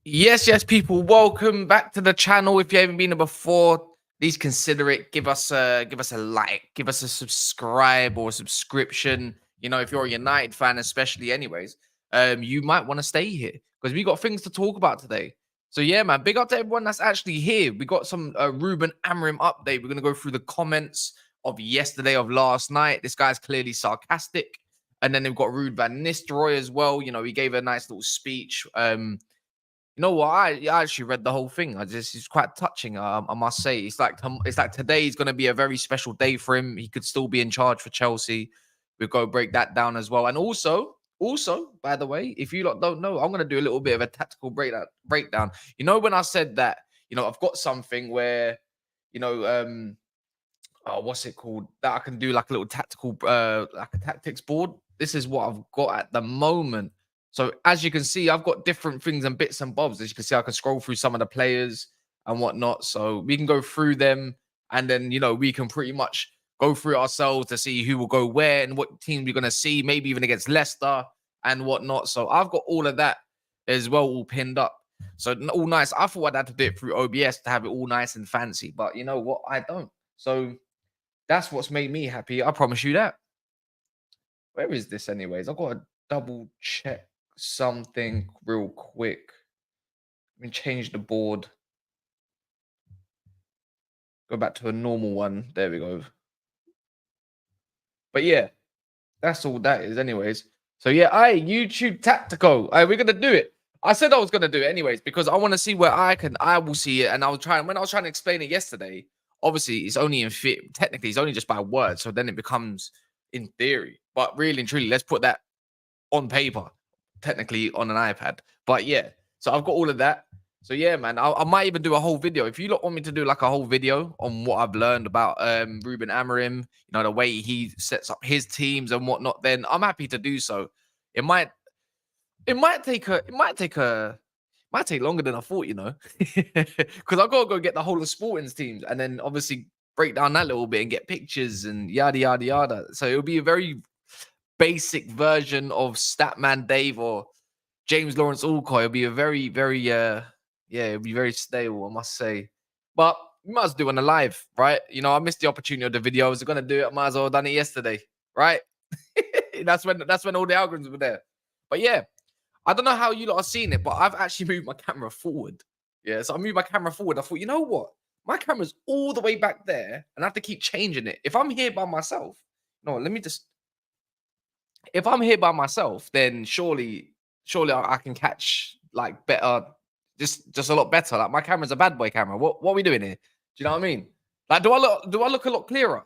Yes, people. Welcome back to the channel. If you haven't been here before, please consider it. Give us a like, give us a subscribe or a subscription. If you're a United fan, especially, anyways, you might want to stay here because we got things to talk about today. So yeah, man, big up to everyone that's actually here. We got some Ruben Amorim update. We're gonna go through the comments of yesterday, of last night. This guy's clearly sarcastic, and then they've got Ruud Van Nistelrooy as well. He gave a nice little speech. You know what? I actually read the whole thing. It's quite touching. I must say, it's like today is going to be a very special day for him. He could still be in charge for Chelsea. We'll go break that down as well. And also, by the way, if you lot don't know, I'm going to do a little bit of a tactical breakdown. When I said that, I've got something where, what's it called? That I can do like a little tactical, like a tactics board. This is what I've got at the moment. So as you can see, I've got different things and bits and bobs. As you can see, I can scroll through some of the players and whatnot. So we can go through them, and then we can pretty much go through ourselves to see who will go where and what team we're gonna see, maybe even against Leicester and whatnot. So I've got all of that as well, all pinned up. So all nice. I thought I'd have to do it through OBS to have it all nice and fancy, but you know what? I don't. So that's what's made me happy. I promise you that. Where is this, anyways? I've got to double check something real quick. Let me change the board. Go back to a normal one. There we go. But yeah, that's all that is, anyways. So yeah, YouTube Tactical. We're gonna do it. I said I was gonna do it anyways because I want to see where I will see it. And when I was trying to explain it yesterday, obviously it's only in fit. Technically, it's only just by word. So then it becomes in theory. But really and truly, let's put that on paper, technically on an iPad. But yeah, so I've got all of that. So yeah, man, I might even do a whole video. If you lot want me to do like a whole video on what I've learned about Ruben Amorim, the way he sets up his teams and whatnot, then I'm happy to do so. It might take longer than I thought, because I've got to go get the whole of Sporting's teams and then obviously break down that little bit and get pictures and yada yada yada. So it'll be a very basic version of Statman Dave or James Lawrence Alcoy. It'll be a very, very it'll be very stable, I must say. But we might as well do it on a live, right? I missed the opportunity of the video. I was gonna do it, I might as well have done it yesterday, right? that's when all the algorithms were there. But yeah, I don't know how you lot are seeing it, but I've actually moved my camera forward. Yeah, so I moved my camera forward. I thought, you know what? My camera's all the way back there, and I have to keep changing it. If I'm here by myself, if I'm here by myself, then surely I can catch like better, just a lot better. Like my camera's a bad boy camera. What are we doing here? Do you know what I mean? Like, do I look a lot clearer?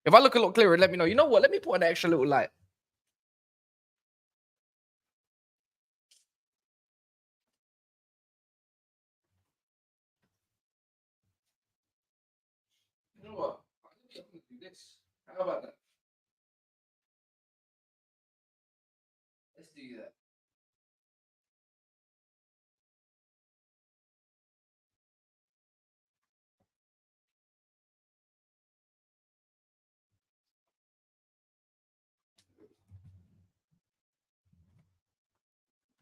If I look a lot clearer, let me know. You know what? Let me put an extra little light. You know what? I think I'm gonna do this. How about that? Let's do that.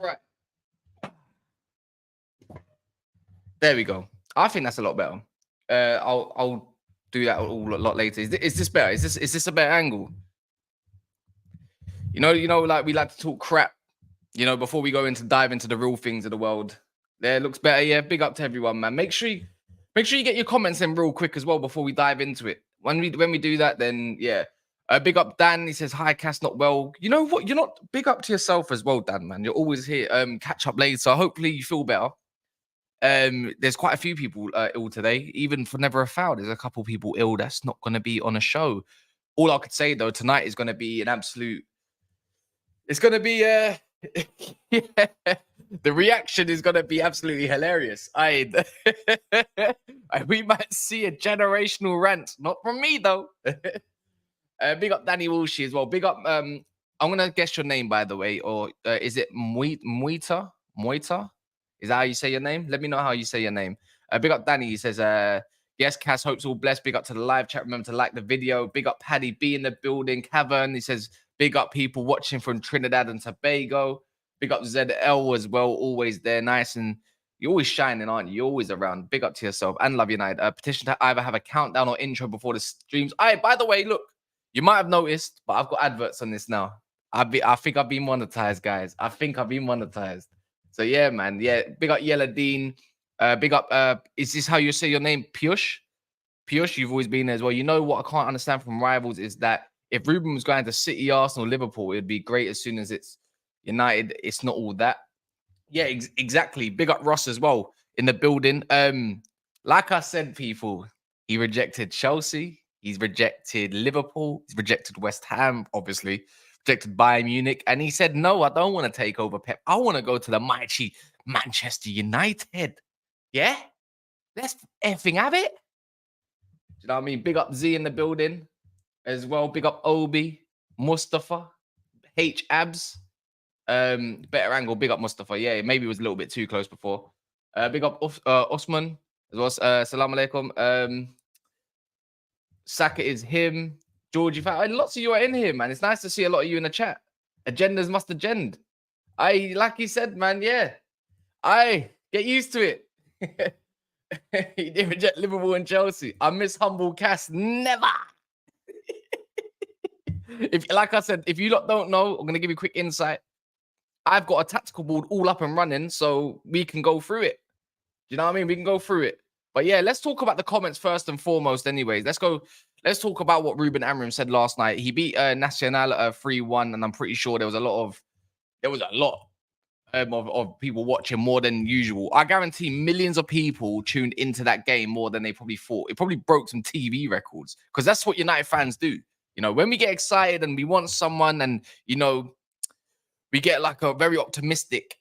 Right. There we go. I think that's a lot better. I'll do that all a lot later. Is this better? Is this a better angle? Like we like to talk crap, before we go dive into the real things of the world. There, looks better. Yeah, big up to everyone, man. Make sure you get your comments in real quick as well before we dive into it. When we do that, then yeah. Big up Dan. He says hi, Cass. Not well. You know what? You're not big up to yourself as well, Dan. Man, you're always here. Catch up later. So hopefully you feel better. There's quite a few people ill today. Even for Never a Foul, there's a couple people ill that's not going to be on a show. All I could say though, tonight is going to be an absolute. It's going to be yeah. The reaction is going to be absolutely hilarious. We might see a generational rant, not from me though. Big up Danny Walshy as well. Big up. I'm gonna guess your name, by the way, or is it Moita? Moita? Is that how you say your name? Let me know how you say your name. Big up Danny. He says, yes, Cass, hopes all blessed. Big up to the live chat. Remember to like the video. Big up Paddy B in the building. Cavern. He says, big up people watching from Trinidad and Tobago. Big up ZL as well, always there, nice, and you're always shining, aren't you? You're always around. Big up to yourself and Love United. Petition to either have a countdown or intro before the streams. By the way, look, you might have noticed, but I've got adverts on this now. I think I've been monetized, guys. I think I've been monetized. So yeah, man. Yeah, big up Yella Dean. Big up. Is this how you say your name? Piyush? Piyush, you've always been there as well. You know what I can't understand from rivals is that if Ruben was going to City, Arsenal, Liverpool, it'd be great as soon as it's United. It's not all that. Yeah, exactly. Big up Ross as well in the building. Like I said, people, he rejected Chelsea. He's rejected Liverpool. He's rejected West Ham, obviously. Rejected Bayern Munich. And he said, no, I don't want to take over Pep. I want to go to the mighty Manchester United. Yeah? Let's effing have it. You know what I mean? Big up Z in the building as well. Big up Obi, Mustafa, H Abs. Better angle. Big up Mustafa. Yeah, maybe it was a little bit too close before. Big up Osman as well. Salam alaikum. Saka is him. Georgie, lots of you are in here, man. It's nice to see a lot of you in the chat. Agendas must agenda. Like he said, man. Yeah. Get used to it. He didn't reject Liverpool and Chelsea. I miss humble Cass. Never. Like I said, if you lot don't know, I'm gonna give you a quick insight. I've got a tactical board all up and running, so we can go through it. Do you know what I mean? We can go through it. But yeah, let's talk about the comments first and foremost. Anyways, let's talk about what Ruben Amorim said last night. He beat Nacional 3-1, and I'm pretty sure there was a lot of people watching more than usual. I guarantee millions of people tuned into that game more than they probably thought. It probably broke some TV records because that's what United fans do. You know, when we get excited and we want someone, and you know, we get like a very optimistic,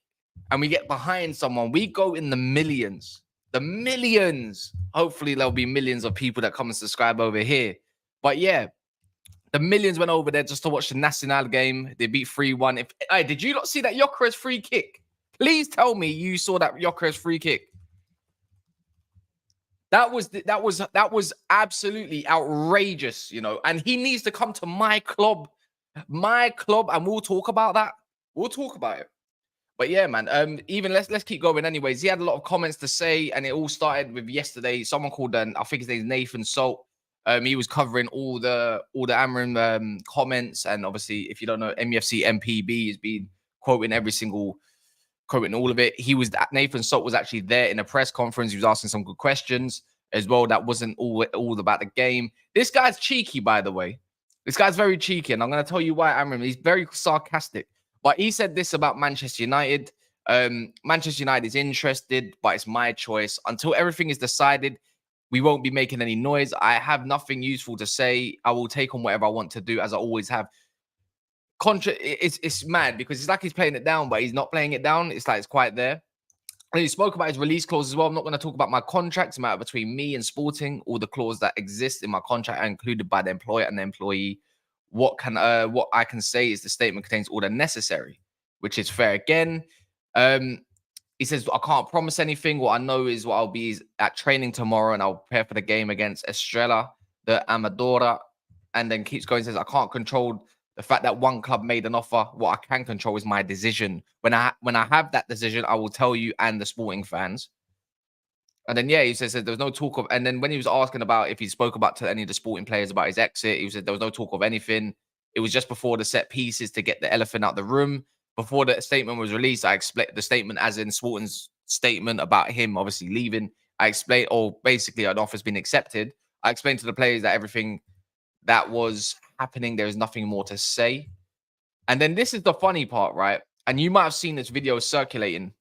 and we get behind someone, we go in the millions. The millions. Hopefully, there'll be millions of people that come and subscribe over here. But yeah, the millions went over there just to watch the Nacional game. They beat 3-1. Did you not see that Gyökeres free kick? Please tell me you saw that Gyökeres free kick. That was absolutely outrageous, you know. And he needs to come to my club, and we'll talk about that. We'll talk about it. But yeah, man. Even let's keep going. Anyways, he had a lot of comments to say, and it all started with yesterday. Someone called, I think his name is Nathan Salt. He was covering all the Amorim comments, and obviously, if you don't know, MUFC MPB has been quoting all of it. Nathan Salt was actually there in a press conference. He was asking some good questions as well. That wasn't all about the game. This guy's cheeky, by the way. This guy's very cheeky, and I'm going to tell you why. Amorim, he's very sarcastic. But he said this about Manchester United. Manchester United is interested, but it's my choice. Until everything is decided, we won't be making any noise. I have nothing useful to say. I will take on whatever I want to do, as I always have. It's mad because it's like he's playing it down, but he's not playing it down. It's like it's quite there. And he spoke about his release clause as well. I'm not going to talk about my contract. It's a matter between me and Sporting. All the clauses that exist in my contract are included by the employer and the employee. What I can say is the statement contains all the necessary, which is fair again. He says, I can't promise anything. What I know is what I'll be at training tomorrow, and I'll prepare for the game against Estrella, the Amadora. And then keeps going, says, I can't control the fact that one club made an offer. What I can control is my decision. When I have that decision, I will tell you and the Sporting fans. And then, yeah, he says there was no talk of, and then when he was asking about if he spoke about to any of the Sporting players about his exit, he said there was no talk of anything. It was just before the set pieces to get the elephant out the room. Before the statement was released, I explained the statement as in Sporting's statement about him obviously leaving. I explained, or basically an offer's been accepted. I explained to the players that everything that was happening, there is nothing more to say. And then this is the funny part, right? And you might have seen this video circulating.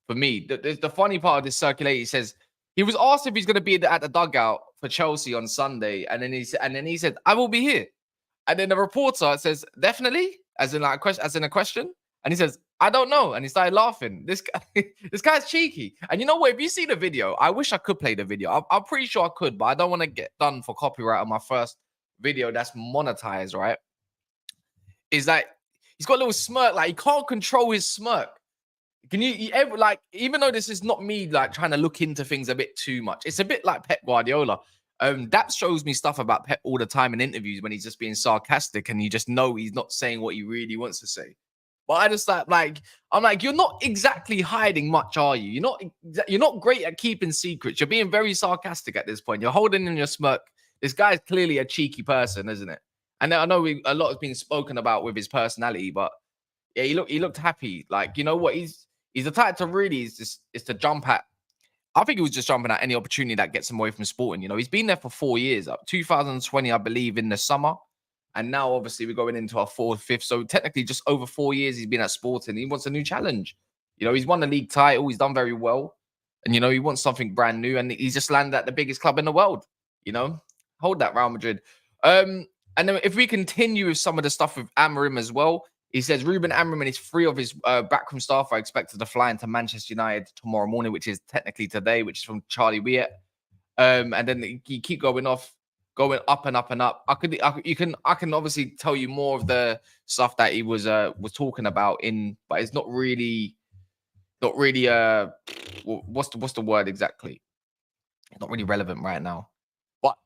For me, the funny part of this circulating, he says he was asked if he's going to be at the dugout for Chelsea on Sunday, and then he said, "I will be here." And then the reporter says, "Definitely," as in a question, and he says, "I don't know," and he started laughing. This guy's cheeky. And you know what? If you see the video, I wish I could play the video. I'm pretty sure I could, but I don't want to get done for copyright on my first video that's monetized. Right? Is that he's got a little smirk, like he can't control his smirk. Can you ever, like, even though this is not me like trying to look into things a bit too much, it's a bit like Pep Guardiola. That shows me stuff about Pep all the time in interviews when he's just being sarcastic and you just know he's not saying what he really wants to say. But I just I'm like, you're not exactly hiding much, are you? You're not great at keeping secrets. You're being very sarcastic at this point. You're holding in your smirk. This guy's clearly a cheeky person, isn't it? And I know a lot has been spoken about with his personality, but yeah, he looked happy. Like, you know what? He's the type to really is to jump at. I think he was just jumping at any opportunity that gets him away from Sporting. You know, he's been there for 4 years, 2020, I believe, in the summer. And now, obviously, we're going into our fourth, fifth. So technically, just over 4 years he's been at Sporting. He wants a new challenge. You know, he's won the league title. He's done very well. And, you know, he wants something brand new. And he's just landed at the biggest club in the world. You know, hold that, Real Madrid. And then if we continue with some of the stuff with Amorim as well, he says Ruben Amorim and his three of his backroom staff are expected to fly into Manchester United tomorrow morning, which is technically today, which is from Charlie Wiett. And then you keep going up and up and up. I can obviously tell you more of the stuff that he was talking about but it's not really what's the word exactly? It's not really relevant right now. But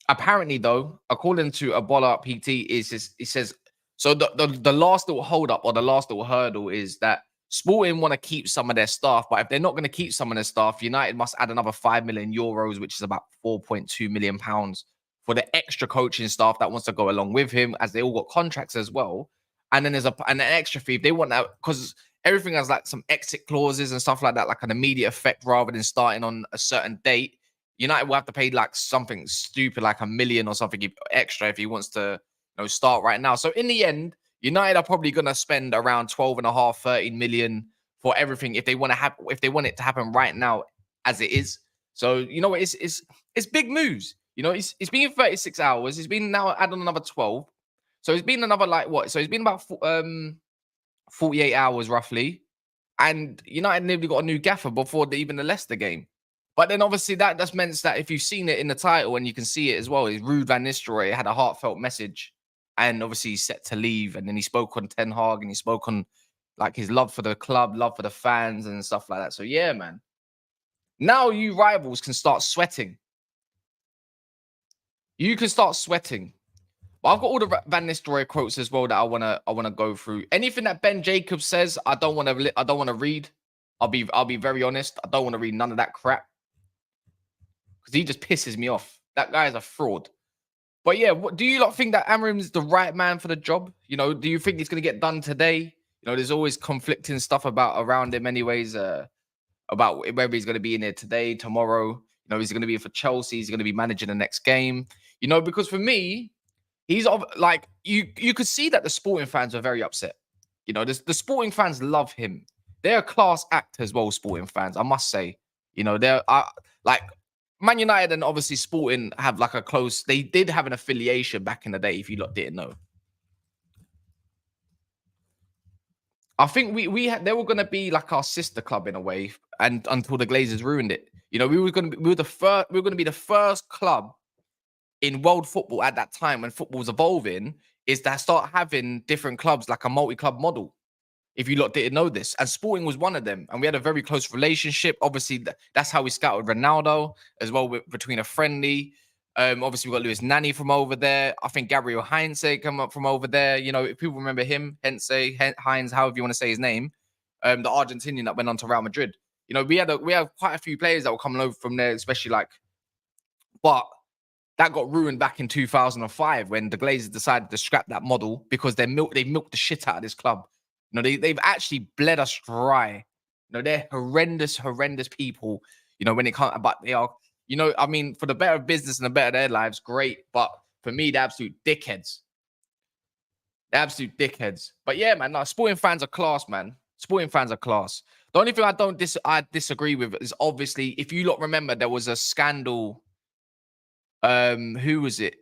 apparently, though, according to Ebola PT, it says so. The last little hold up or the last little hurdle is that Sporting want to keep some of their staff, but if they're not going to keep some of their staff, United must add another 5 million euros, which is about 4.2 million pounds, for the extra coaching staff that wants to go along with him, as they all got contracts as well. And then there's an extra fee if they want that, because everything has like some exit clauses and stuff like that, like an immediate effect rather than starting on a certain date. United will have to pay like something stupid, like 1 million or something extra if he wants to, start right now. So in the end, United are probably going to spend around 12.5, 13 million for everything if they want it to happen right now as it is. So you know what, it's big moves. You know, it's been 36 hours. It's been now add on another 12. So it's been another like what? So it's been about 48 hours roughly. And United nearly got a new gaffer before even the Leicester game. But then obviously that just meant that if you've seen it in the title and you can see it as well, is Ruud van Nistelrooy had a heartfelt message, and obviously he's set to leave. And then he spoke on Ten Hag and he spoke on like his love for the club, love for the fans and stuff like that. So yeah, man. Now you rivals can start sweating. You can start sweating. But I've got all the Van Nistelrooy quotes as well that I wanna go through. Anything that Ben Jacobs says, I don't want to read. I'll be very honest. I don't want to read none of that crap because he just pisses me off. That guy is a fraud. But yeah, do you not think that Amorim is the right man for the job? You know, do you think it's going to get done today? You know, there's always conflicting stuff around him, anyways. About whether he's going to be in there today, tomorrow. You know, he's going to be for Chelsea. He's going to be managing the next game. You know, because for me, he's like you could see that the Sporting fans are very upset. You know, the Sporting fans love him. They're a class act as well, Sporting fans, I must say. You know, they're like Man United and obviously Sporting have like they did have an affiliation back in the day, if you lot didn't know. I think they were gonna be like our sister club in a way, and until the Glazers ruined it. You know, we were gonna be the first club in world football at that time when football was evolving, is to start having different clubs like a multi-club model. If you lot didn't know this, and Sporting was one of them, and we had a very close relationship. Obviously, that's how we scouted Ronaldo as well, between a friendly. Obviously, we got Lewis Nani from over there. I think Gabriel Heinze come up from over there. You know, if people remember him, Heinz, however you want to say his name, the Argentinian that went on to Real Madrid. You know, we had quite a few players that were coming over from there, especially but that got ruined back in 2005 when the Glazers decided to scrap that model because they milked the shit out of this club. You know, they've actually bled us dry. You know, they're horrendous people. You know, when it comes, but they are. You know, I mean, for the better of business and the better of their lives, great. But for me, they're absolute dickheads. They're absolute dickheads. But yeah, man, no, Sporting fans are class, man. Sporting fans are class. The only thing I disagree with is obviously, if you lot remember, there was a scandal. Who was it?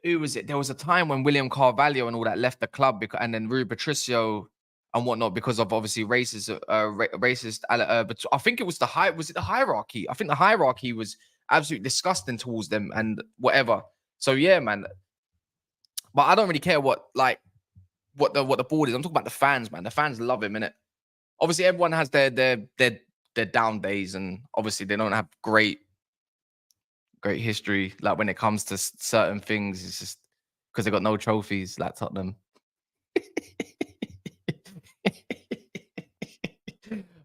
There was a time when William Carvalho and all that left the club, and then Rui Patricio and whatnot, because of obviously racist. But I think it was the hierarchy? I think the hierarchy was absolutely disgusting towards them and whatever. So yeah, man. But I don't really care what the board is. I'm talking about the fans, man. The fans love him, innit? Obviously, everyone has their down days, and obviously they don't have great history. Like when it comes to certain things, it's just because they got no trophies like Tottenham.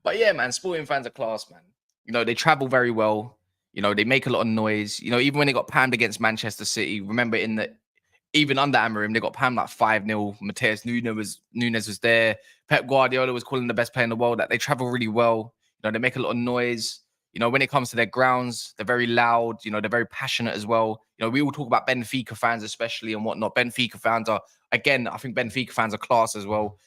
But yeah, man, sporting fans are class, man. You know, they travel very well. You know, they make a lot of noise. You know, even when they got panned against Manchester City, remember in the even under Amorim, they got panned like 5-0. Mateus Nunes was there. Pep Guardiola was calling the best player in the world. That they travel really well. You know, they make a lot of noise. You know, when it comes to their grounds, they're very loud. You know, they're very passionate as well. You know, we all talk about Benfica fans, especially and whatnot. Benfica fans are, again, I think Benfica fans are class as well.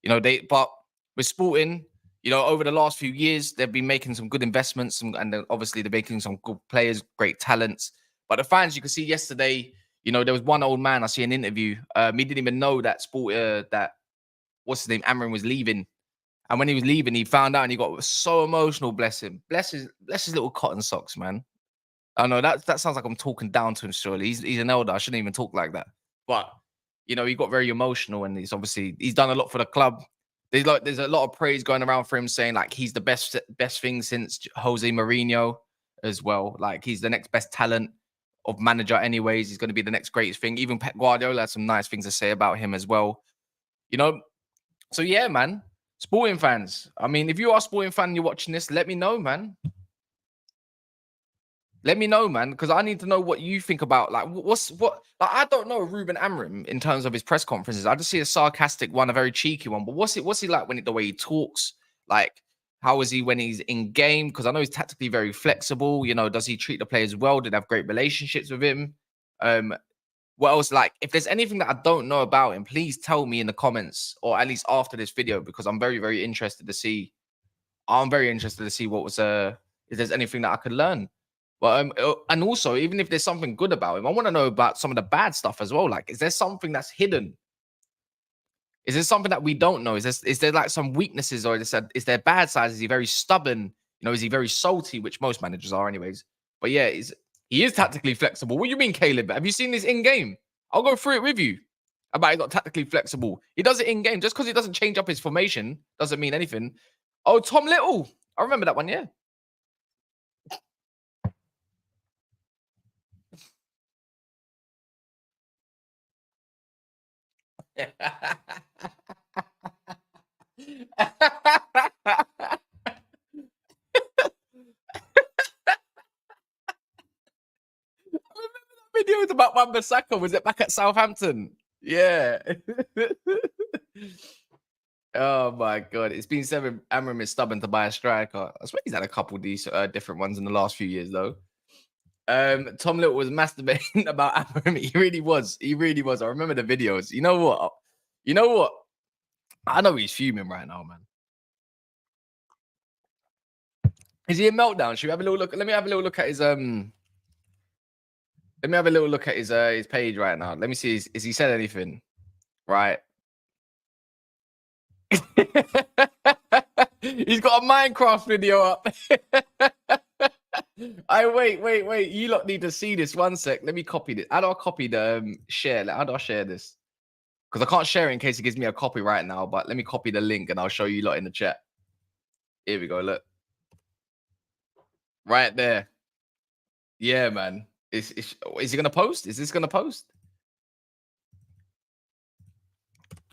You know, but with Sporting, you know, over the last few years, they've been making some good investments and then obviously they're making some good players, great talents. But the fans, you can see yesterday, you know, there was one old man, I see an interview. He didn't even know that what's his name, Amron was leaving. And when he was leaving, he found out and he got so emotional, bless him. Bless his little cotton socks, man. I know that sounds like I'm talking down to him, surely. He's an elder. I shouldn't even talk like that. But you know, he got very emotional and he's done a lot for the club. There's a lot of praise going around for him saying like he's the best thing since Jose Mourinho as well. Like he's the next best talent of manager anyways. He's going to be the next greatest thing. Even Pep Guardiola has some nice things to say about him as well. You know, so yeah, man. Sporting fans. I mean, if you are a sporting fan and you're watching this, let me know, man. Let me know, man, because I need to know what you think about like what. Like, I don't know Ruben Amorim in terms of his press conferences. I just see a sarcastic one, a very cheeky one. But what's he like the way he talks? Like, how is he when he's in game? Because I know he's tactically very flexible. You know, does he treat the players well? Did they have great relationships with him? What else? Like, if there's anything that I don't know about him, please tell me in the comments or at least after this video because I'm very very interested to see. I'm very interested to see what was if there's anything that I could learn. But and also, even if there's something good about him, I want to know about some of the bad stuff as well. Like, is there something that's hidden? Is there something that we don't know? Is there like some weaknesses, or is there bad sides? Is he very stubborn? You know, is he very salty, which most managers are, anyways? But yeah, he is tactically flexible. What do you mean, Caleb? Have you seen this in game? I'll go through it with you. About he's not tactically flexible. He does it in game. Just because he doesn't change up his formation doesn't mean anything. Oh, Tom Little. I remember that one. Yeah. Videos about Wan-Bissaka. Was it back at Southampton? Yeah. Oh my god, it's been 7. Amorim is stubborn to buy a striker. I swear he's had a couple decent, different ones in the last few years, though. Tom Little was masturbating about Amorim. He really was. He really was. I remember the videos. You know what? You know what? I know he's fuming right now, man. Is he a meltdown? Should we have a little look? Let me have a little look at his Let me have a little look at his page right now. Let me see. Is he said anything? Right. He's got a Minecraft video up. Wait. You lot need to see this. 1 sec. Let me copy this. How do I copy the share? How do I share this? Because I can't share it in case it gives me a copy right now. But let me copy the link and I'll show you lot in the chat. Here we go. Look. Right there. Yeah, man. Is he gonna post? Is this gonna post?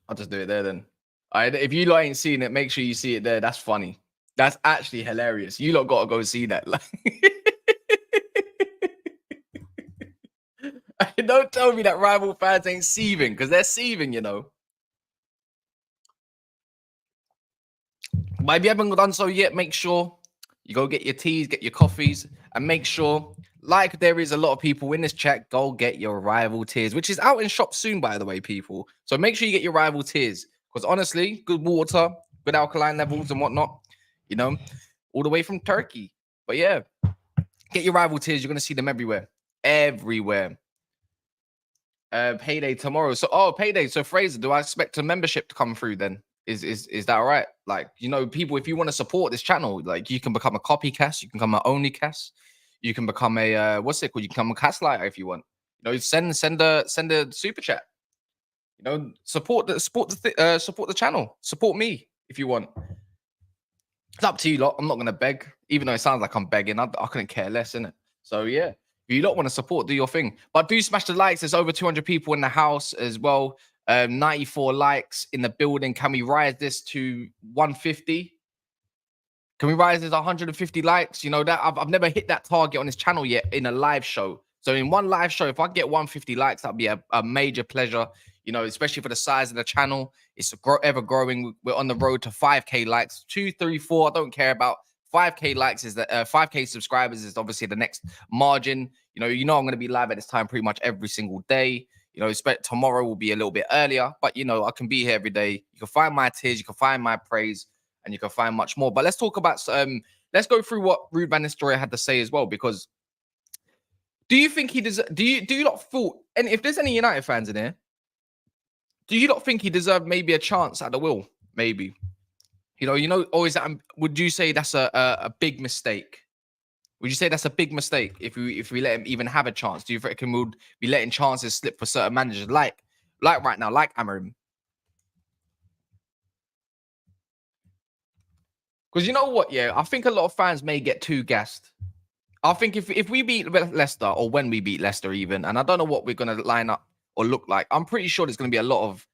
I'll just do it there then. All right, if you lot ain't seen it, make sure you see it there. That's funny. That's actually hilarious. You lot gotta go see that. Don't tell me that rival fans ain't seething, because they're seething, you know. But if you haven't done so yet, make sure you go get your teas, get your coffees, and make sure, like there is a lot of people in this chat, go get your rival tears, which is out in shop soon, by the way, people. So make sure you get your rival tears, because honestly, good water, good alkaline levels and whatnot, you know, all the way from Turkey. But yeah, get your rival tears. You're going to see them everywhere. Everywhere. Payday tomorrow. So, payday. So, Fraser, do I expect a membership to come through then? Is that all right? Like, you know, people, if you want to support this channel, like you can become a copycast, you can become an only cast, you can become a what's it called? You can become a cast lighter if you want. You know, send a super chat. You know, support the channel. Support me if you want. It's up to you lot. I'm not gonna beg, even though it sounds like I'm begging. I couldn't care less, innit? So yeah. If you don't want to support, do your thing. But do smash the likes. There's over 200 people in the house as well. 94 likes in the building. Can we rise this to 150? Can we rise to 150 likes? You know, that I've never hit that target on this channel yet in a live show. So in one live show, if I get 150 likes, that'd be a major pleasure, you know, especially for the size of the channel. It's ever growing. We're on the road to 5K likes, 2, 3, 4. I don't care about 5K likes. Is that 5K subscribers is obviously the next margin. You know, I'm going to be live at this time pretty much every single day. You know, expect tomorrow will be a little bit earlier, but you know, I can be here every day. You can find my tears, you can find my praise, and you can find much more. But let's talk about let's go through what Ruud van Nistelrooy had to say as well, because do you think he does? Do you not thought? And if there's any United fans in here, do you not think he deserved maybe a chance at the will? Maybe, or is that? Would you say that's a big mistake? Would you say that's a big mistake if we let him even have a chance? Do you reckon we'll be letting chances slip for certain managers like right now, like Amorim? Because you know what, yeah, I think a lot of fans may get too gassed. I think if we beat Leicester, or when we beat Leicester even, and I don't know what we're going to line up or look like, I'm pretty sure there's going to be a lot of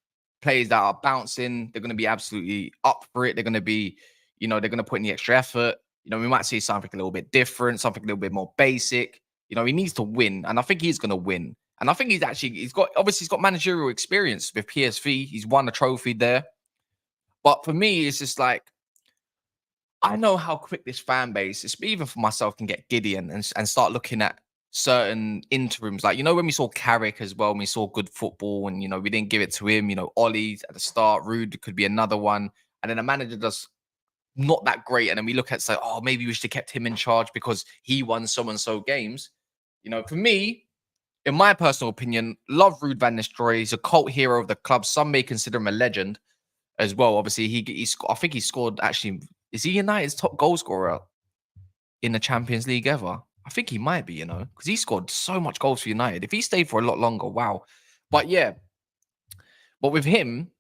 players that are bouncing. They're going to be absolutely up for it. They're going to be, they're going to put in the extra effort. We might see something a little bit different, something a little bit more basic. He needs to win, and I think he's going to win. And I think he's got managerial experience with PSV. He's won a trophy there. But for me, it's just like, I know how quick this fan base, even for myself, can get giddy and start looking at certain interims. Like, when we saw Carrick as well, we saw good football and, we didn't give it to him. Ollie at the start, Ruud could be another one. And then a manager does not that great. And then we look at, say, oh, maybe we should have kept him in charge because he won so-and-so games. For me, in my personal opinion, love Ruud van Nistelrooy. He's a cult hero of the club. Some may consider him a legend as well. Obviously, I think he scored actually. Is he United's top goal scorer in the Champions League ever? I think he might be, because he scored so much goals for United. If he stayed for a lot longer, wow. But yeah, but with him,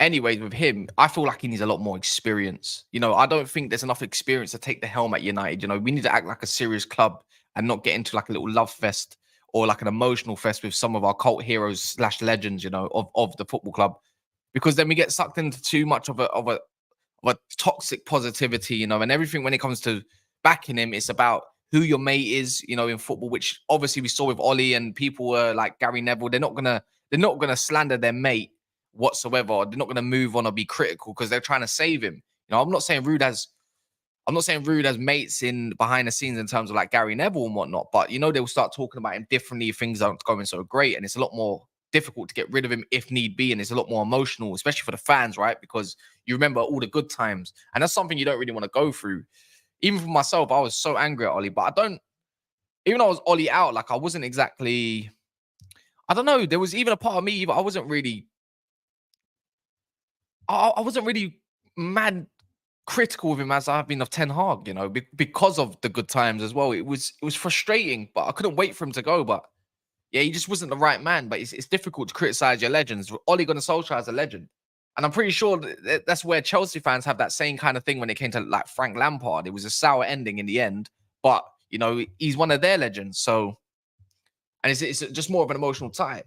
I feel like he needs a lot more experience. I don't think there's enough experience to take the helm at United. We need to act like a serious club and not get into like a little love fest or like an emotional fest with some of our cult heroes / legends, of the football club, because then we get sucked into too much of a toxic positivity, and everything when it comes to backing him, it's about who your mate is, in football, which obviously we saw with Ollie, and people were like Gary Neville. They're not gonna slander their mate whatsoever. They're not gonna move on or be critical because they're trying to save him. I'm not saying Ruud has mates in behind the scenes in terms of like Gary Neville and whatnot, but they'll start talking about him differently if things aren't going so great, and it's a lot more difficult to get rid of him if need be, and it's a lot more emotional, especially for the fans, right? Because you remember all the good times, and that's something you don't really want to go through. Even for myself, I was so angry at Ollie, but even though I was Ollie out, like I wasn't exactly, I don't know, there was even a part of me, I wasn't really mad critical of him as I've been of Ten Hag, because of the good times as well. It was frustrating, but I couldn't wait for him to go. But yeah, he just wasn't the right man. But it's difficult to criticize your legends. Ole Gunnar Solskjaer is a legend. And I'm pretty sure that's where Chelsea fans have that same kind of thing when it came to like Frank Lampard. It was a sour ending in the end. But, he's one of their legends. So, and it's just more of an emotional tie.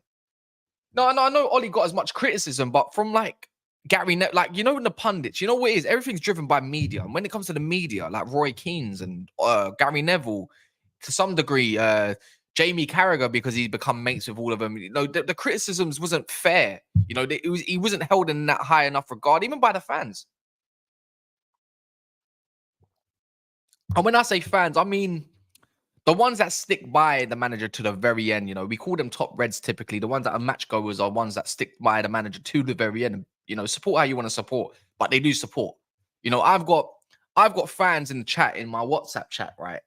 No, I know Ollie got as much criticism, but from like Gary, in the pundits, what it is? Everything's driven by media. And when it comes to the media, like Roy Keane and Gary Neville, to some degree, Jamie Carragher, because he's become mates with all of them. The criticisms wasn't fair. He wasn't held in that high enough regard, even by the fans. And when I say fans, I mean the ones that stick by the manager to the very end. We call them top reds typically. The ones that are match goers are ones that stick by the manager to the very end. Support how you want to support, but they do support. I've got fans in the chat, in my WhatsApp chat, right?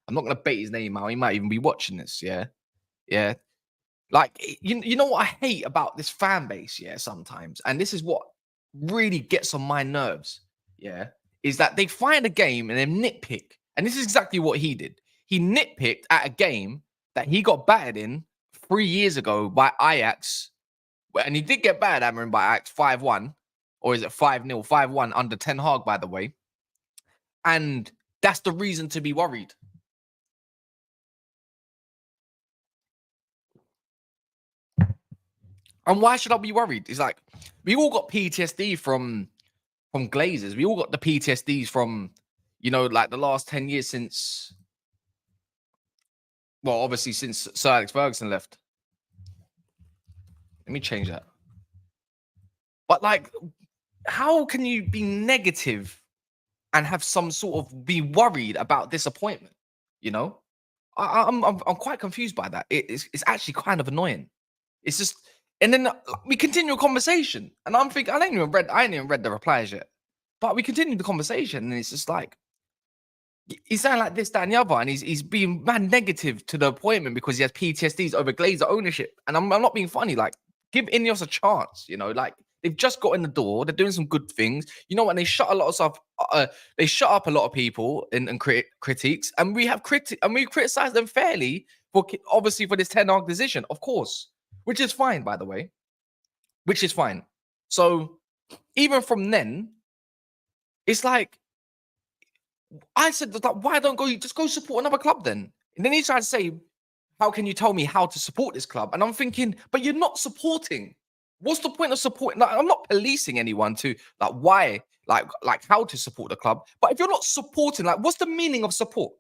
I'm not gonna bait his name out. He might even be watching this. Yeah. Yeah. Like, you know what I hate about this fan base, yeah, sometimes, and this is what really gets on my nerves, yeah, is that they find a game and then nitpick. And this is exactly what he did. He nitpicked at a game that he got battered in 3 years ago by Ajax. And he did get battered, Amorim, by Ajax 5-1. Or is it 5-0? 5-1 under Ten Hag, by the way. And that's the reason to be worried. And why should I be worried? It's like, we all got PTSD from Glazers. We all got the PTSDs from, You know, like the last 10 years since, well, obviously since Sir Alex Ferguson left. Let me change that. But like, how can you be negative and have some sort of be worried about disappointment? You know, I'm quite confused by that. It's actually kind of annoying. It's just, and then we continue a conversation, and I'm thinking I ain't even read the replies yet, but we continue the conversation, and it's just like he's saying like this, that, and the other, and he's being mad negative to the appointment because he has PTSDs over Glazer ownership. And I'm not being funny. Like, give Ineos a chance. You know, like they've just got in the door. They're doing some good things. You know what? They shut a lot of stuff. They shut up a lot of people and critiques, and we criticize them fairly for obviously for this 10 arc decision, of course, which is fine, by the way, which is fine. So even from then, it's like I said, like, why don't you just go support another club then? And then he tried to say, how can you tell me how to support this club? And I'm thinking, but you're not supporting. What's the point of supporting? Like, I'm not policing anyone to like why, like how to support the club. But if you're not supporting, like, what's the meaning of support?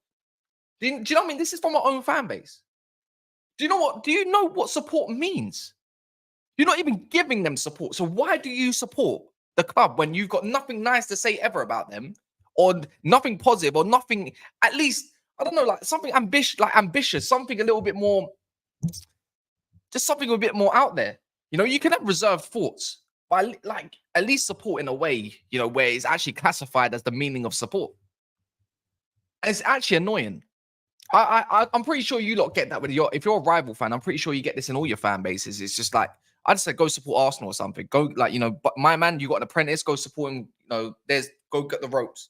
Do you know what I mean? This is from my own fan base. Do you know what? Do you know what support means? You're not even giving them support. So why do you support the club when you've got nothing nice to say ever about them, or nothing positive, or nothing? At least I don't know, like something ambitious, something a little bit more, just something a bit more out there. You know, you can have reserved thoughts, but like at least support in a way, you know, where it's actually classified as the meaning of support. And it's actually annoying. I'm pretty sure you lot get that with if you're a rival fan. I'm pretty sure you get this in all your fan bases. It's just like I just said, go support Arsenal or something. Go like but my man, you got an apprentice. Go support him. You know, go get the ropes.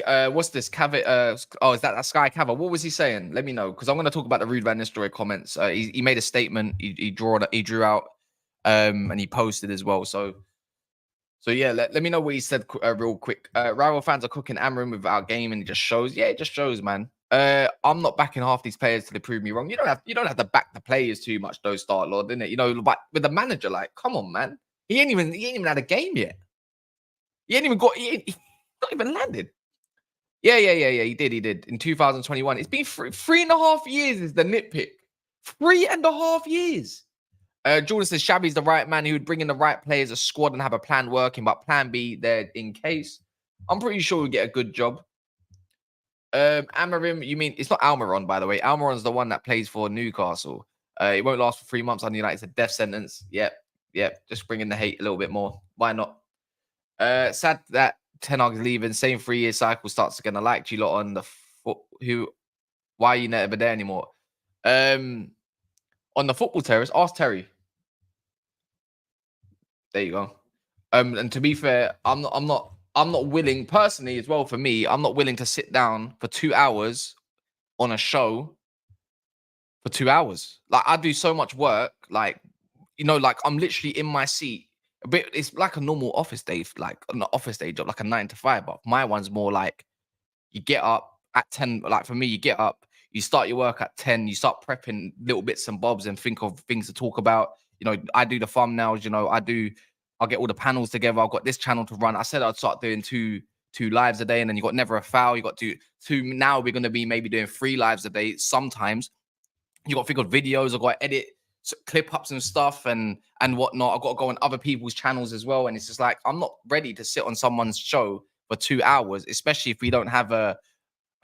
What's this? Is that Sky Cava? What was he saying? Let me know because I'm going to talk about the Ruud Van Nistelrooy comments. He made a statement. He drew out, and he posted as well. So yeah, let me know what he said real quick. Rival fans are cooking Amorim without game, and it just shows. Yeah, it just shows, man. I'm not backing half these players till they prove me wrong. You don't have to back the players too much, though, Star Lord, didn't it? You know, but with the manager, like, come on, man. He ain't even had a game yet. He's not even landed. Yeah. He did. In 2021. It's been 3.5 years is the nitpick. 3.5 years. Jordan says Shabby's the right man who would bring in the right players, a squad, and have a plan working, but plan B there in case. I'm pretty sure we'll get a good job. Amorim, you mean it's not Almiron, by the way. Almiron's the one that plays for Newcastle. It won't last for 3 months on United. It's a death sentence. Yep. Just bring in the hate a little bit more. Why not? Sad that Ten Hag is leaving. Same 3-year cycle starts again. I liked you lot on the why are you never there anymore? On the football terrace, ask Terry. There you go. And to be fair, I'm not willing personally as well. For me, I'm not willing to sit down for 2 hours on a show for 2 hours. Like I do so much work, like like I'm literally in my seat. It's like a normal office day, like an office day job, like a 9 to 5. But my one's more like you get up at 10. Like for me, you get up, you start your work at 10. You start prepping little bits and bobs and think of things to talk about. I do the thumbnails. I'll get all the panels together. I've got this channel to run. I said I'd start doing two lives a day, and then you got Never a Foul. You got two. Now we're going to be maybe doing 3 lives a day. Sometimes you got to think of videos. I've got to edit clip ups and stuff and whatnot. I've got to go on other people's channels as well. And it's just like, I'm not ready to sit on someone's show for 2 hours, especially if we don't have a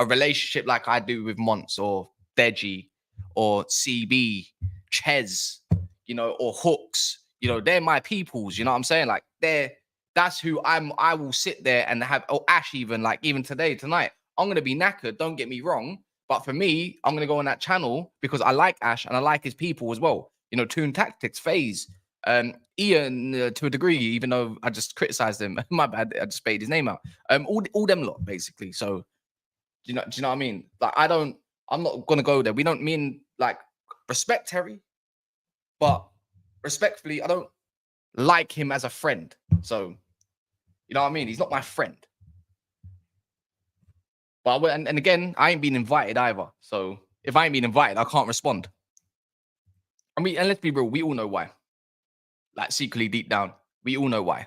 relationship like I do with Monts or Deji or CB, Ches, or Hooks. They're my peoples. You know what I'm saying? Like that's who I will sit there and have, or Ash even, like even tonight, I'm going to be knackered. Don't get me wrong. But for me, I'm going to go on that channel because I like Ash and I like his people as well. Toon Tactics, FaZe, Ian to a degree, even though I just criticized him. My bad. I just spade his name out. All them lot, basically. So, do you know what I mean? Like, I'm not going to go there. We don't mean, like, respect Terry, but respectfully, I don't like him as a friend. So, you know what I mean? He's not my friend. But and again, I ain't been invited either. So if I ain't been invited, I can't respond. And let's be real, we all know why. Like secretly deep down, we all know why.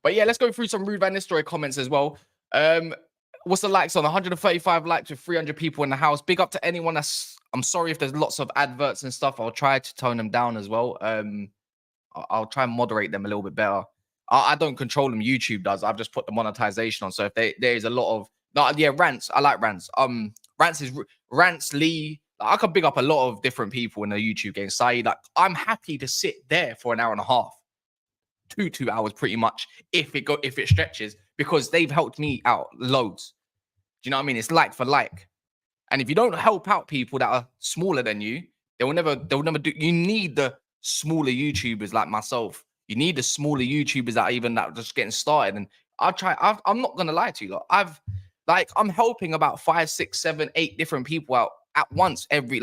But yeah, let's go through some Ruud Van Nistelrooy comments as well. What's the likes on? 135 likes with 300 people in the house. Big up to anyone that's. I'm sorry if there's lots of adverts and stuff. I'll try to tone them down as well. I'll try and moderate them a little bit better. I don't control them. YouTube does. I've just put the monetization on. So if there's a lot of rants. I like rants. Rants Lee. I could big up a lot of different people in the YouTube game. Saeed, like I'm happy to sit there for an hour and a half, 2 hours pretty much, if it stretches, because they've helped me out loads. Do you know what I mean? It's like for like. And if you don't help out people that are smaller than you, they'll never do. You need the smaller YouTubers like myself. You need the smaller YouTubers that are just getting started. And I'm not gonna lie to you, I'm helping about 5, 6, 7, 8 different people out at once every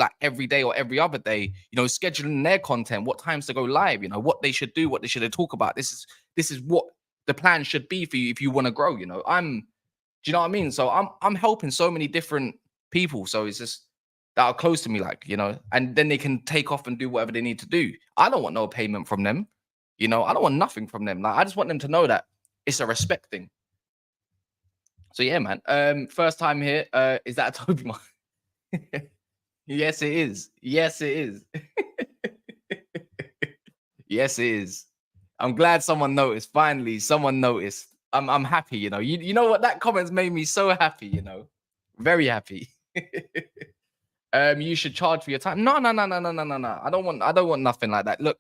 day or every other day. Scheduling their content, what times to go live. What they should do, what they should talk about. This is what the plan should be for you if you want to grow. Do you know what I mean? So I'm helping so many different people. So it's just that are close to me, and then they can take off and do whatever they need to do. I don't want no payment from them. I don't want nothing from them. I just want them to know that it's a respect thing. So yeah, man. First time here. Is that a Toby Mark? Yes, it is. Yes, it is. Yes, it is. I'm glad someone noticed. Finally, someone noticed. I'm happy. You know what? That comment's made me so happy. Very happy. You should charge for your time. No. I don't want nothing like that. Look,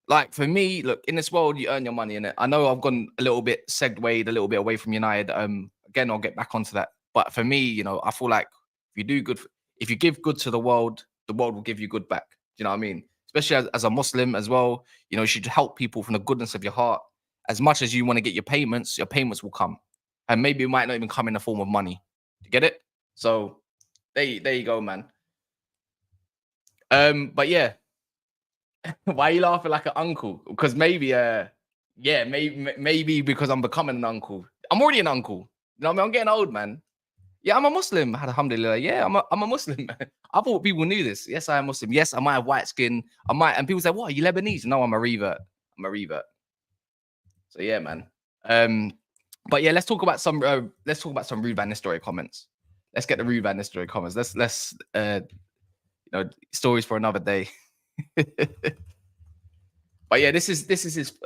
like for me, in this world, you earn your money in it. I know I've gone a little bit segued a little bit away from United. Again, I'll get back onto that. But for me, I feel like if you give good to the world will give you good back. Do you know what I mean? Especially as a Muslim as well. You should help people from the goodness of your heart. As much as you want to get your payments will come. And maybe it might not even come in the form of money. You get it? So there you go, man. But yeah. Why are you laughing like an uncle? Because maybe because I'm becoming an uncle. I'm already an uncle. You know what I mean? I'm getting old, man. Yeah, I'm a Muslim. Alhamdulillah. Yeah, I'm a Muslim. I thought people knew this. Yes, I am Muslim. Yes, I might have white skin. And people say, "What? Are you Lebanese?" No, I'm a revert. So yeah, man. But yeah, let's talk about some Ruud Van Nistelrooy comments. Let's get the Ruud Van Nistelrooy comments. Let's stories for another day. But yeah, this is his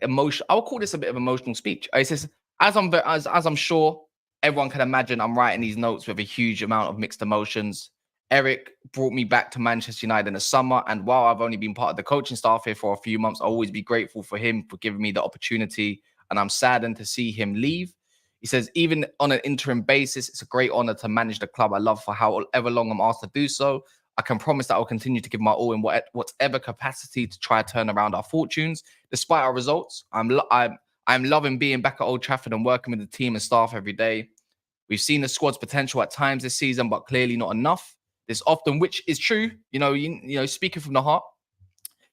emotion. I'll call this a bit of emotional speech. It says, as I'm sure everyone can imagine, I'm writing these notes with a huge amount of mixed emotions. Eric brought me back to Manchester United in the summer, and while I've only been part of the coaching staff here for a few months, I'll always be grateful for him for giving me the opportunity, and I'm saddened to see him leave. He says, even on an interim basis, it's a great honor to manage the club I love for however long I'm asked to do so. I can promise that I'll continue to give my all in whatever capacity to try to turn around our fortunes. Despite our results, I'm loving being back at Old Trafford and working with the team and staff every day. We've seen the squad's potential at times this season, but clearly not enough. This often, which is true, speaking from the heart.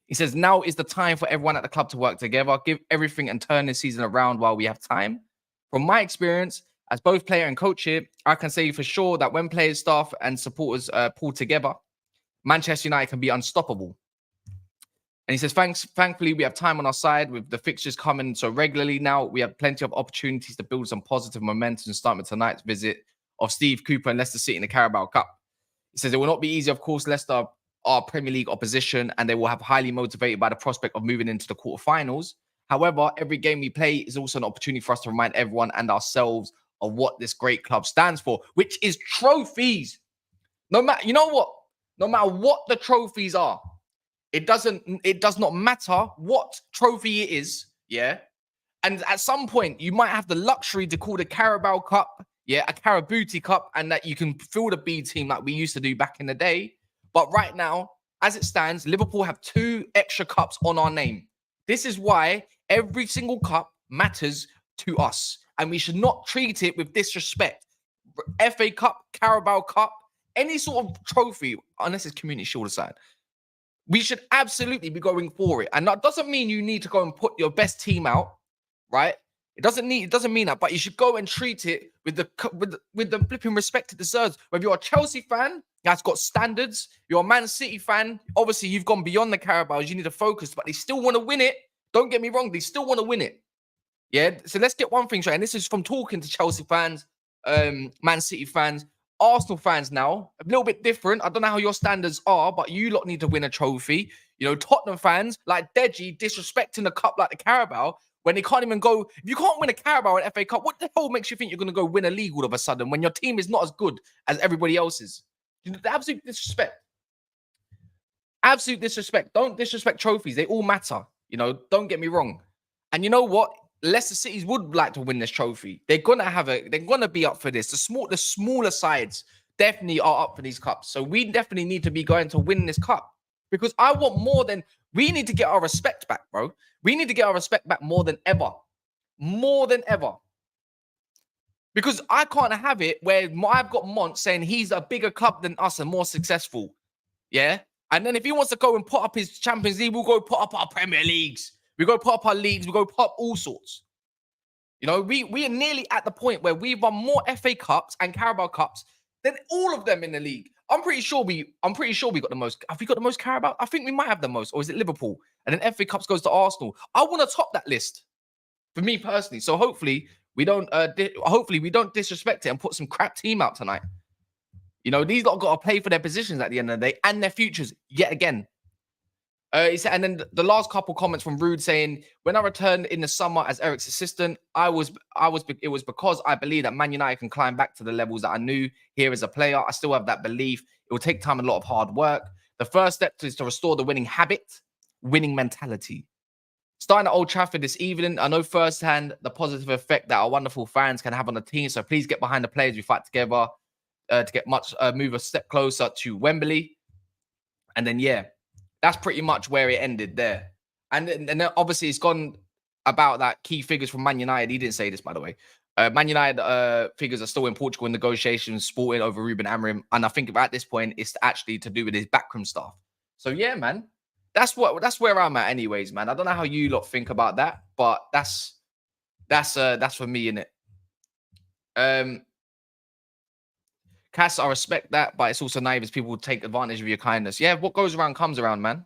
He says, now is the time for everyone at the club to work together, give everything and turn this season around while we have time. From my experience, as both player and coach here, I can say for sure that when players, staff, and supporters pull together, Manchester United can be unstoppable. And he says, thankfully, we have time on our side with the fixtures coming so regularly now. We have plenty of opportunities to build some positive momentum, start with tonight's visit of Steve Cooper and Leicester City in the Carabao Cup. He says it will not be easy, of course. Leicester are Premier League opposition and they will have highly motivated by the prospect of moving into the quarterfinals. However, every game we play is also an opportunity for us to remind everyone and ourselves of what this great club stands for, which is trophies. No matter what the trophies are, it does not matter what trophy it is, yeah? And at some point, you might have the luxury to call the Carabao Cup, yeah, a Carabuti Cup, and that you can fill the B team like we used to do back in the day. But right now, as it stands, Liverpool have 2 extra cups on our name. This is why every single cup matters to us, and we should not treat it with disrespect. FA Cup, Carabao Cup, any sort of trophy, unless it's Community Shield aside, we should absolutely be going for it. And that doesn't mean you need to go and put your best team out, right? It doesn't mean that, but you should go and treat it with the flipping respect it deserves. Whether you're a Chelsea fan that's got standards, you're a Man City fan, obviously you've gone beyond the Carabaos, you need to focus, but they still want to win it. Don't get me wrong, they still want to win it. Yeah. So let's get one thing straight. And this is from talking to Chelsea fans, Man City fans, Arsenal fans now. A little bit different. I don't know how your standards are, but you lot need to win a trophy. You know, Tottenham fans like Deji disrespecting the cup like the Carabao when they can't even go. If you can't win a Carabao and FA Cup, what the hell makes you think you're going to go win a league all of a sudden when your team is not as good as everybody else's? You know, the absolute disrespect. Absolute disrespect. Don't disrespect trophies. They all matter. You know, don't get me wrong. And you know what? Leicester Cities would like to win this trophy. They're gonna be up for this. The smaller sides definitely are up for these cups. So we definitely need to be going to win this cup. Because I want more than we need to get our respect back, bro. We need to get our respect back more than ever. More than ever. Because I can't have it where I've got Mont saying he's a bigger club than us and more successful. Yeah. And then if he wants to go and put up his Champions League, we'll go put up our Premier Leagues. We go put up our leagues. We go put up all sorts. You know, we are nearly at the point where we've won more FA Cups and Carabao Cups than all of them in the league. I'm pretty sure we got the most. Have we got the most Carabao? I think we might have the most, or is it Liverpool? And then FA Cups goes to Arsenal. I want to top that list for me personally. So hopefully we don't disrespect it and put some crap team out tonight. You know, these lot got to play for their positions at the end of the day and their futures yet again. And then the last couple comments from Ruud saying, "When I returned in the summer as Eric's assistant, it was because I believe that Man United can climb back to the levels that I knew here as a player. I still have that belief. It will take time and a lot of hard work. The first step is to restore the winning habit, winning mentality. Starting at Old Trafford this evening, I know firsthand the positive effect that our wonderful fans can have on the team. So please get behind the players. We fight together to move a step closer to Wembley." And then, yeah, that's pretty much where it ended there. And then obviously it's gone about that key figures from Man United. He didn't say this, by the way. Man United figures are still in Portugal in negotiations, sporting over Ruben Amorim. And I think at this point, it's actually to do with his backroom stuff. So, yeah, man, that's where I'm at anyways, man. I don't know how you lot think about that, but that's for me, innit? Cass, I respect that, but it's also naive as people take advantage of your kindness. Yeah, what goes around comes around, man.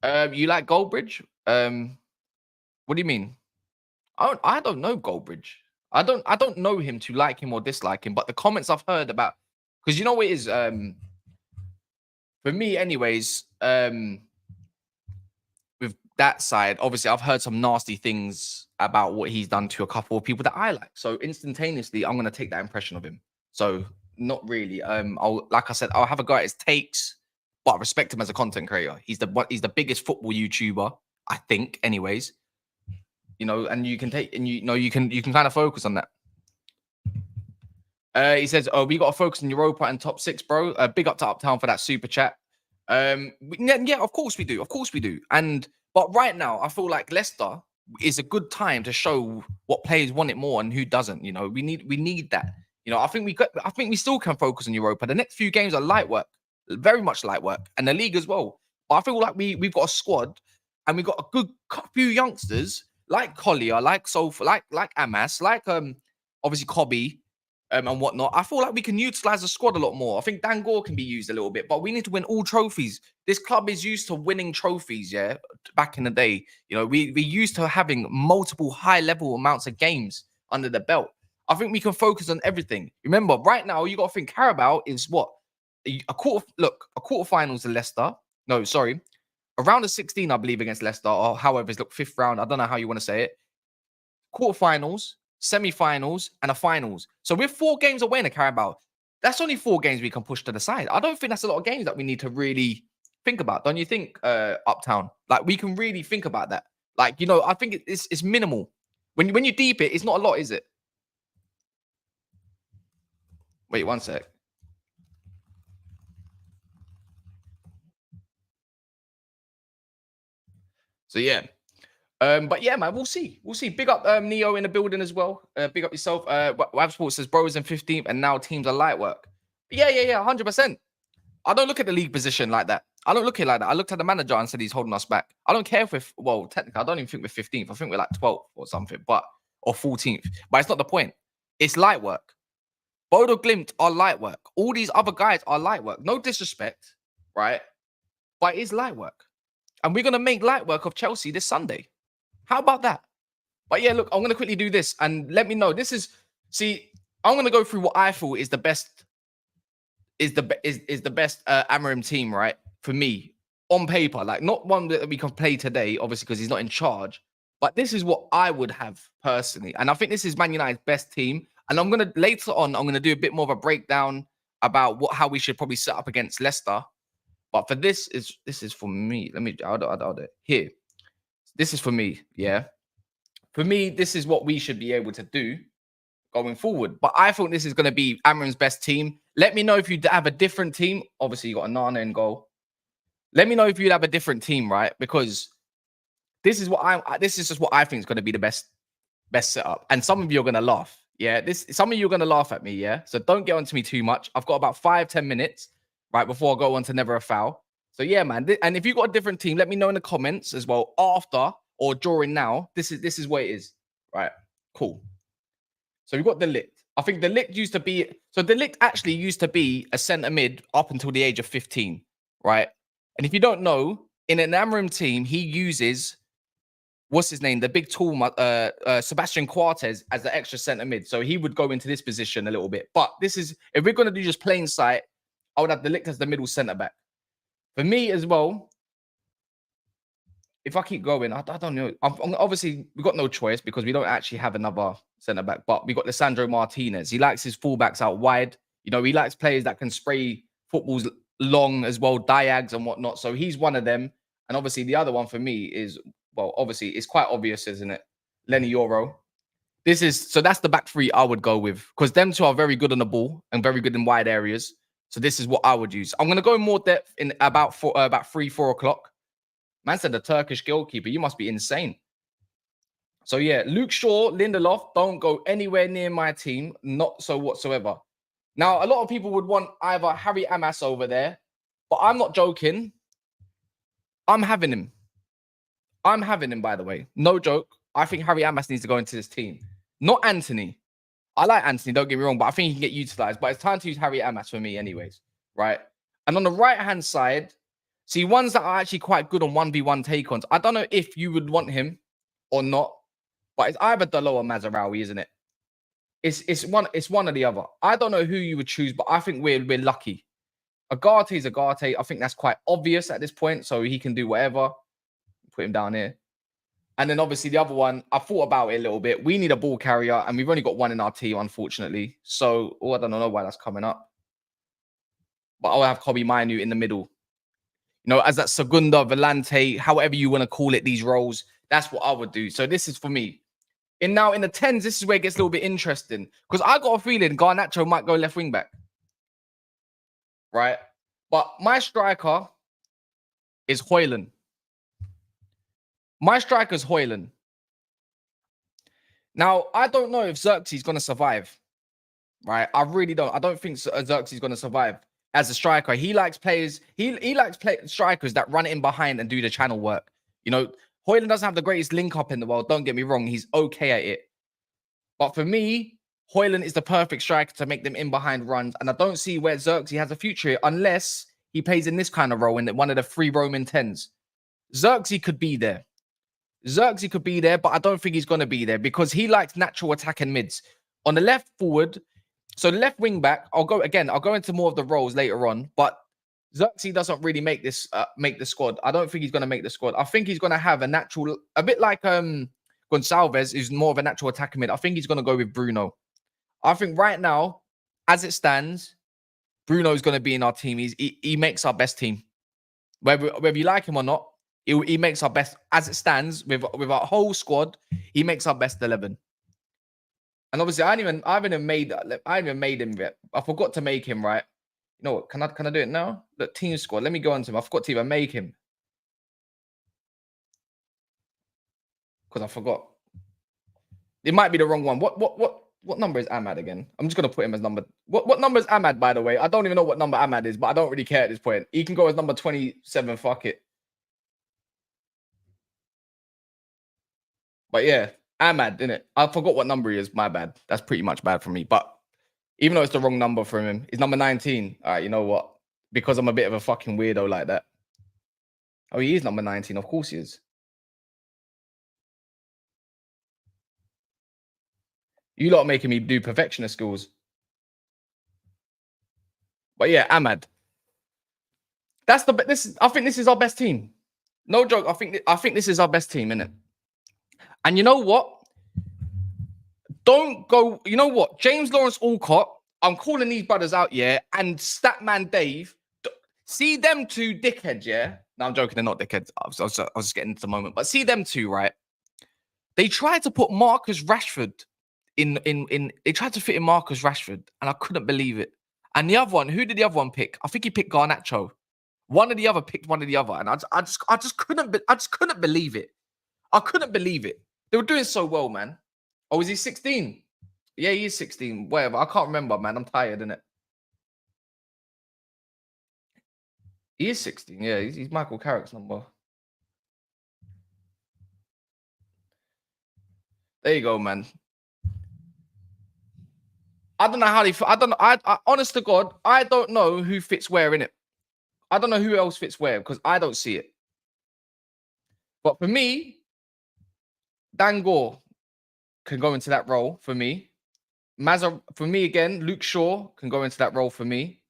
You like Goldbridge? What do you mean? I don't know Goldbridge. I don't know him to like him or dislike him, but the comments I've heard about, because you know what it is, for me, anyways, with that side, obviously I've heard some nasty things about what he's done to a couple of people that I like. So instantaneously, I'm gonna take that impression of him. So not really. Like I said, I'll have a go at his takes, but I respect him as a content creator. He's the biggest football YouTuber, I think, anyways. You know, and you can kind of focus on that. He says, "Oh, we got to focus on Europa and top six, bro." Big up to Uptown for that super chat. Yeah, of course we do. Of course we do. But right now, I feel like Leicester is a good time to show what players want it more and who doesn't. You know, we need that. You know, I think we still can focus on Europa. The next few games are light work, very much light work, and the league as well. But I feel like we've got a squad and we've got a good few youngsters like Collier, like Sofa, like Amas, like obviously Cobby, and whatnot. I feel like we can utilize the squad a lot more. I think Dan Gore can be used a little bit, but we need to win all trophies. This club is used to winning trophies, yeah. Back in the day, you know, we used to having multiple high level amounts of games under the belt. I think we can focus on everything. Remember, right now you got to think Carabao is what a quarterfinals to Leicester. No, sorry, a round of 16, I believe, against Leicester, or however it's look fifth round. I don't know how you want to say it. Quarterfinals, semi-finals, and a finals. So we're 4 games away in a Carabao. That's only 4 games we can push to the side. I don't think that's a lot of games that we need to really think about. Don't you think, Uptown? Like we can really think about that. Like, you know, I think it's minimal. When you deep it, it's not a lot, is it? Wait, one sec. So yeah. But yeah, man, we'll see. We'll see. Big up Neo in the building as well. Big up yourself. Wab Sports says bro is in 15th and now teams are light work. Yeah, 100%. I don't look at the league position like that. I don't look at it like that. I looked at the manager and said he's holding us back. I don't care if well, technically, I don't even think we're 15th. I think we're like 12th or something, or 14th. But it's not the point. It's light work. Bodo Glimt are light work. All these other guys are light work. No disrespect, right? But it's light work. And we're going to make light work of Chelsea this Sunday. How about that? But yeah, look, I'm gonna quickly do this and let me know. I'm gonna go through what I thought is the best is the best Amorim team, right? For me, on paper, like not one that we can play today, obviously, because he's not in charge. But this is what I would have personally, and I think this is Man United's best team. And I'm gonna later on, I'm gonna do a bit more of a breakdown about how we should probably set up against Leicester. But for this is for me. I'll do it here. This is for me, yeah. For me, this is what we should be able to do going forward. But I thought this is going to be Amorim's best team. Let me know if you have a different team. Obviously, you got a Nana in goal. Let me know if you'd have a different team, right? Because this is just what I think is going to be the best setup. And some of you are going to laugh. Yeah, some of you are going to laugh at me. Yeah, so don't get onto me too much. I've got about 5-10 minutes right before I go on to never a foul. So yeah, man. And if you got a different team, let me know in the comments as well after or during now. This is what it is. Right. Cool. So we've got the Ligt. I think the Ligt used to be the Ligt actually used to be a centre mid up until the age of 15, right? And if you don't know, in an Amorim team, he uses what's his name, the big tall Sebastian Quartes as the extra centre mid. So he would go into this position a little bit. But this is if we're gonna do just plain sight, I would have the Ligt as the middle centre back. For me as well, if I keep going, I don't know. Obviously, we've got no choice because we don't actually have another centre back. But we got Lisandro Martinez. He likes his fullbacks out wide. You know, he likes players that can spray footballs long as well, diags and whatnot. So he's one of them. And obviously, the other one for me is, well, obviously, it's quite obvious, isn't it? Lenny Yoro. That's the back three I would go with because them two are very good on the ball and very good in wide areas. So this is what I would use. I'm going to go in more depth in about 3-4 o'clock. Man said the Turkish goalkeeper. You must be insane. So yeah, Luke Shaw, Lindelof, don't go anywhere near my team. Not so whatsoever. Now, a lot of people would want either Harry Amas over there, but I'm not joking. I'm having him. I'm having him, by the way. No joke. I think Harry Amas needs to go into this team. Not Anthony. I like Anthony, don't get me wrong, but I think he can get utilized. But it's time to use Harry Amas for me anyways, right? And on the right-hand side, see, ones that are actually quite good on 1v1 take-ons. I don't know if you would want him or not, but it's either Dalot or Mazarawi, isn't it? It's one or the other. I don't know who you would choose, but I think we're lucky. Agate is Agate. I think that's quite obvious at this point, so he can do whatever. Put him down here. And then obviously the other one, I thought about it a little bit. We need a ball carrier, and we've only got one in our team, unfortunately. So, I don't know why that's coming up. But I'll have Kobe Mainu in the middle. You know, as that Segunda, Volante, however you want to call it, these roles, that's what I would do. So this is for me. And now in the 10s, this is where it gets a little bit interesting. Because I got a feeling Garnacho might go left wing back. Right? But my striker is Højlund. My striker is Højlund. Now, I don't know if Xerxes is going to survive. Right? I really don't. I don't think Xerxes is going to survive as a striker. He likes players. He likes strikers that run in behind and do the channel work. You know, Højlund doesn't have the greatest link up in the world. Don't get me wrong. He's okay at it. But for me, Højlund is the perfect striker to make them in behind runs. And I don't see where Xerxes has a future here unless he plays in this kind of role in one of the free Roman 10s. Xerxes could be there. Xerxes could be there, but I don't think he's going to be there because he likes natural attacking mids. On the left forward, so left wing back, I'll go into more of the roles later on, but Xerxes doesn't really make the squad. I don't think he's going to make the squad. I think he's going to have a bit like Gonçalves, who's more of a natural attacker mid. I think he's going to go with Bruno. I think right now, as it stands, Bruno's going to be in our team. He makes our best team. Whether you like him or not, he makes our best, as it stands, with our whole squad, he makes our best 11. And obviously, I haven't even made him yet. I forgot to make him, right? You know what? Can I do it now? Look, team squad. Let me go on to him. I forgot to even make him. Because I forgot. It might be the wrong one. What number is Ahmad again? I'm just gonna put him as number. What number is Ahmad, by the way? I don't even know what number Ahmad is, but I don't really care at this point. He can go as number 27. Fuck it. But yeah, Ahmad, innit? I forgot what number he is. My bad. That's pretty much bad for me. But even though it's the wrong number for him, it's number 19. All right, you know what? Because I'm a bit of a fucking weirdo like that. Oh, he is number 19. Of course he is. You lot are making me do perfectionist skills. But yeah, Ahmad. I think this is our best team. No joke. I think this is our best team, innit? And you know what? Don't go. You know what? James Lawrence Alcott. I'm calling these brothers out, yeah. And Statman Dave. See them two dickheads, yeah. No, I'm joking. They're not dickheads. I was just getting into the moment. But see them two, right? They tried to put Marcus Rashford in. They tried to fit in Marcus Rashford, and I couldn't believe it. And the other one, who did the other one pick? I think he picked Garnacho. One of the other picked one of the other, and I just couldn't believe it. I couldn't believe it. They were doing so well, man. Oh, is he 16? Yeah, he is 16. Whatever. I can't remember, man. I'm tired, innit? He is 16. Yeah, he's Michael Carrick's number. There you go, man. I don't know how they. I don't know. I honest to God, I don't know who fits where in it. I don't know who else fits where because I don't see it. But for me, Dan Gore can go into that role for me. For me again, Luke Shaw can go into that role for me.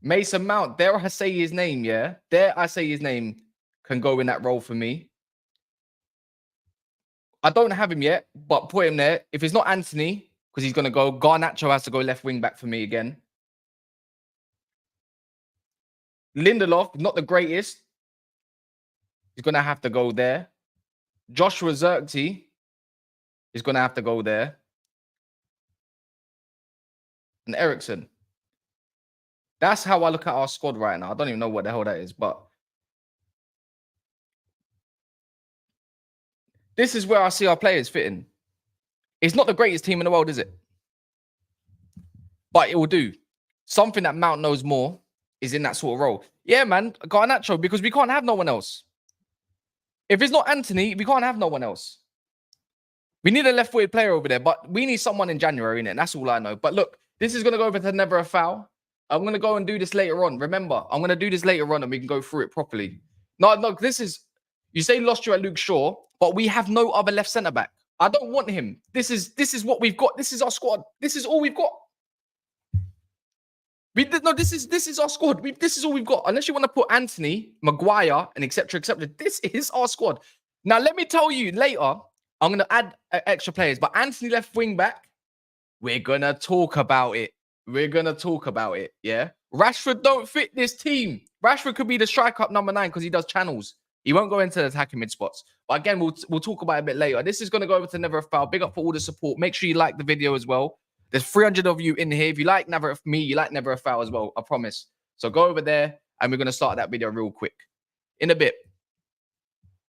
Mason Mount, dare I say his name, yeah? Dare I say his name can go in that role for me. I don't have him yet, but put him there. If it's not Anthony, because he's going to go, Garnacho has to go left wing back for me again. Lindelof, not the greatest. He's going to have to go there. Joshua Zirkzee is going to have to go there. And Ericsson. That's how I look at our squad right now. I don't even know what the hell that is, but this is where I see our players fitting. It's not the greatest team in the world, is it? But it will do. Something that Mount knows more is in that sort of role. Yeah, man, Garnacho, because we can't have no one else. If it's not Anthony, we can't have no one else. We need a left-footed player over there, but we need someone in January, innit? That's all I know. But look, this is going to go over to Never a Foul. I'm going to go and do this later on. Remember, I'm going to do this later on and we can go through it properly. No, this is... You say lost you at Luke Shaw, but we have no other left centre-back. I don't want him. This is what we've got. This is our squad. This is all we've got. This is our squad. This is all we've got. Unless you want to put Anthony, Maguire, and etc. This is our squad. Now, let me tell you later, I'm going to add extra players. But Anthony left wing back, we're going to talk about it. We're going to talk about it, yeah? Rashford don't fit this team. Rashford could be the striker up number 9 because he does channels. He won't go into the attacking mid spots. But again, we'll talk about it a bit later. This is going to go over to Never a Foul. Big up for all the support. Make sure you like the video as well. There's 300 of you in here. If you like Never a Foul as well, I promise. So go over there and we're going to start that video real quick. In a bit.